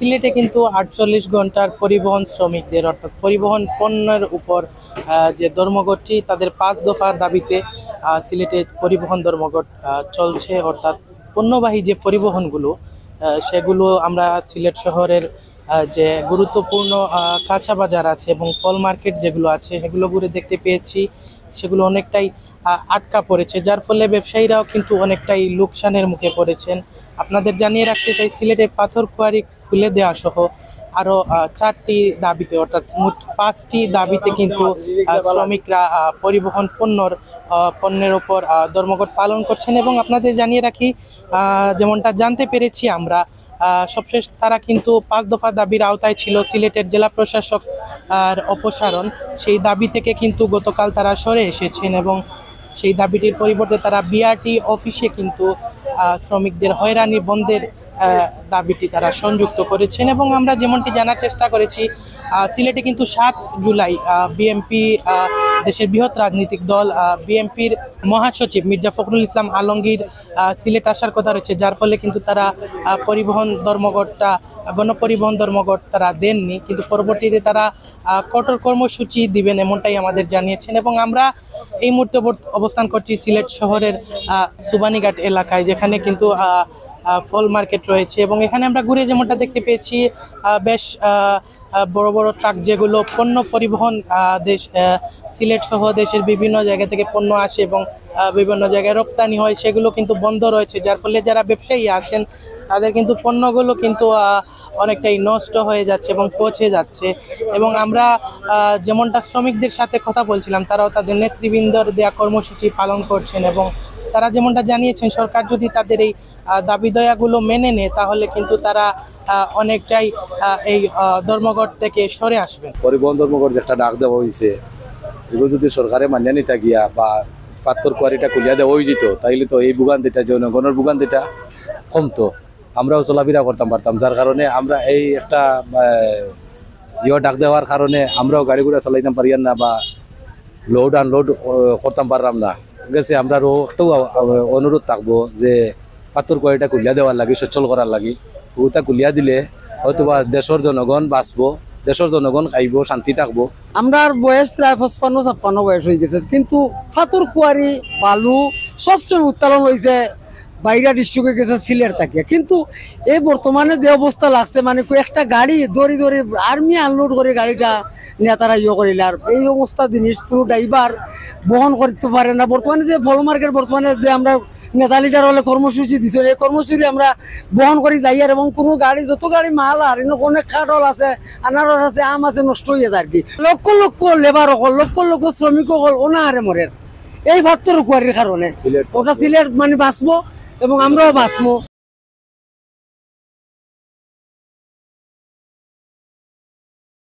সিলেটে কিন্তু ৪৮ ঘন্টার পরিবহন শ্রমিকদের অর্থাৎ পরিবহন পণ্যের উপর যে ধর্মঘটটি তাদের ৫ দফার দাবিতে সিলেটে পরিবহন ধর্মঘট চলছে। অর্থাৎ পণ্যবাহী যে পরিবহনগুলো সেগুলো আমরা সিলেট শহরের যে গুরুত্বপূর্ণ কাঁচা বাজার আছে এবং ফল মার্কেট যেগুলো আছে সেগুলো ঘুরে দেখতে পেয়েছি, সেগুলো অনেকটাই আটকা পড়েছে, যার ফলে ব্যবসায়ীরাও কিন্তু অনেকটাই লোকসানের মুখে পড়েছেন। আপনাদের জানিয়ে রাখতে চাই, সিলেটের পাথর কোয়ারি খুলে দেওয়া সহ আরো ৪টি দাবিতে অর্থাৎ মোট ৫টি দাবিতে কিন্তু শ্রমিকরা পরিবহন পণ্যের ওপর ধর্মঘট পালন করছেন। এবং আপনাদের জানিয়ে রাখি, যেমনটা জানতে পেরেছি আমরা, সবশেষ তারা কিন্তু ৫ দফা দাবির আওতায় ছিল সিলেটের জেলা প্রশাসক আর অপসারণ। সেই দাবি থেকে কিন্তু গতকাল তারা সরে এসেছেন এবং সেই দাবিটির পরিবর্তে তারা বিআরটি অফিসে কিন্তু শ্রমিকদের হয়রানি বন্ধের দাবিটি তারা সংযুক্ত করেছেন। এবং আমরা যেমনটি জানার চেষ্টা করেছি, সিলেটে কিন্তু ৭ জুলাই বিএনপি দেশের বৃহৎ রাজনৈতিক দল বিএনপির মহাসচিব মির্জা ফখরুল ইসলাম আলমগীর সিলেট আসার কথা রয়েছে, যার ফলে কিন্তু তারা গণপরিবহন ধর্মঘট তারা দেননি, কিন্তু পরবর্তীতে তারা কঠোর কর্মসূচি দিবেন এমনটাই আমাদের জানিয়েছেন। এবং আমরা এই মুহূর্তে অবস্থান করছি সিলেট শহরের সুবানীঘাট এলাকায়, যেখানে কিন্তু ফল মার্কেট রয়েছে এবং এখানে আমরা ঘুরে যেমনটা দেখতে পেয়েছি বেশ বড় বড় ট্রাক যেগুলো পণ্য পরিবহন সিলেট সহ দেশের বিভিন্ন জায়গা থেকে পণ্য আসে এবং বিভিন্ন জায়গায় রপ্তানি হয়, সেগুলো কিন্তু বন্ধ রয়েছে, যার ফলে যারা ব্যবসায়ী আসেন তাদের কিন্তু পণ্যগুলো কিন্তু অনেকটাই নষ্ট হয়ে যাচ্ছে এবং পচে যাচ্ছে। এবং আমরা যেমনটা শ্রমিকদের সাথে কথা বলছিলাম, তারাও তাদের নেতৃবৃন্দর দেয়া কর্মসূচি পালন করছেন এবং তারা যেমনটা জানিয়েছেন, সরকার যদি তাদের এই দাবি দয়াগুলো মেনে নেয় তাহলে কিন্তু তারা অনেকটাই এই ধর্মঘট থেকে সরে আসবেন। পরিবহন ধর্মঘট যে একটা ডাক দেওয়া হয়েছে, এগুলো যদি সরকারে মান্য নিতে গিয়া বা পাথর কোয়ারিটা খুলিয়া দেওয়া হয়ে যেত, তাইলে তো এই ভোগান্তিটা জনগণের ভোগান্তিটা কমতো, আমরাও চলাফেরা করতাম পারতাম। যার কারণে আমরা এই একটা জিও ডাক দেওয়ার কারণে আমরাও গাড়ি ঘোড়া চালাইতাম পারিয়ান না বা লোড আনলোড করতাম পারলাম না। গেছে আমরা একটু অনুরোধ থাকবো যে পাথর কোয়ারিটা খুলিয়া দেওয়ার লাগে, সচ্ছল করার লাগে। ওটা খুলিয়া দিলে হয়তো বা দেশের জনগণ বাঁচবো, দেশের জনগণ খাইব, শান্তি থাকবো। আমরা বয়স প্রায় ৫৫-৫৬ বয়স হয়ে গেছে, কিন্তু পাথর কুয়ারি বালু সবসময় উত্তোলন হয়েছে বাইরা ডিস্ট্রিক্টে গেছে সিলেট থাকে। কিন্তু এই বর্তমানে যে অবস্থা লাগছে, মানে একটা গাড়ি দড়ি আর্মি আনলোড করে গাড়িটা নিয়ে তারা করিলে, আর এই অবস্থা জিনিস কোনো ড্রাইভার বহন করতে পারে না। বর্তমানে যে ফল মার্কেট বর্তমানে যে আমরা নেতা লিডার হলে কর্মসূচি দিচ্ছে, এই কর্মসূচি আমরা বহন করি যাই, আর এবং কোনো গাড়ি যত গাড়ি মাল আর অনেক কাঠল আছে, আনারস আছে, আম আছে, নষ্ট হয়ে যায় আর কি। লক্ষ লক্ষ লেবার হল, লক্ষ লক্ষ শ্রমিক হল অনাহারে মরে এই পাথর কুয়ারির কারণে। ওটা সিলেট মানে বাঁচবো এবং আমরাও বাঁচবো।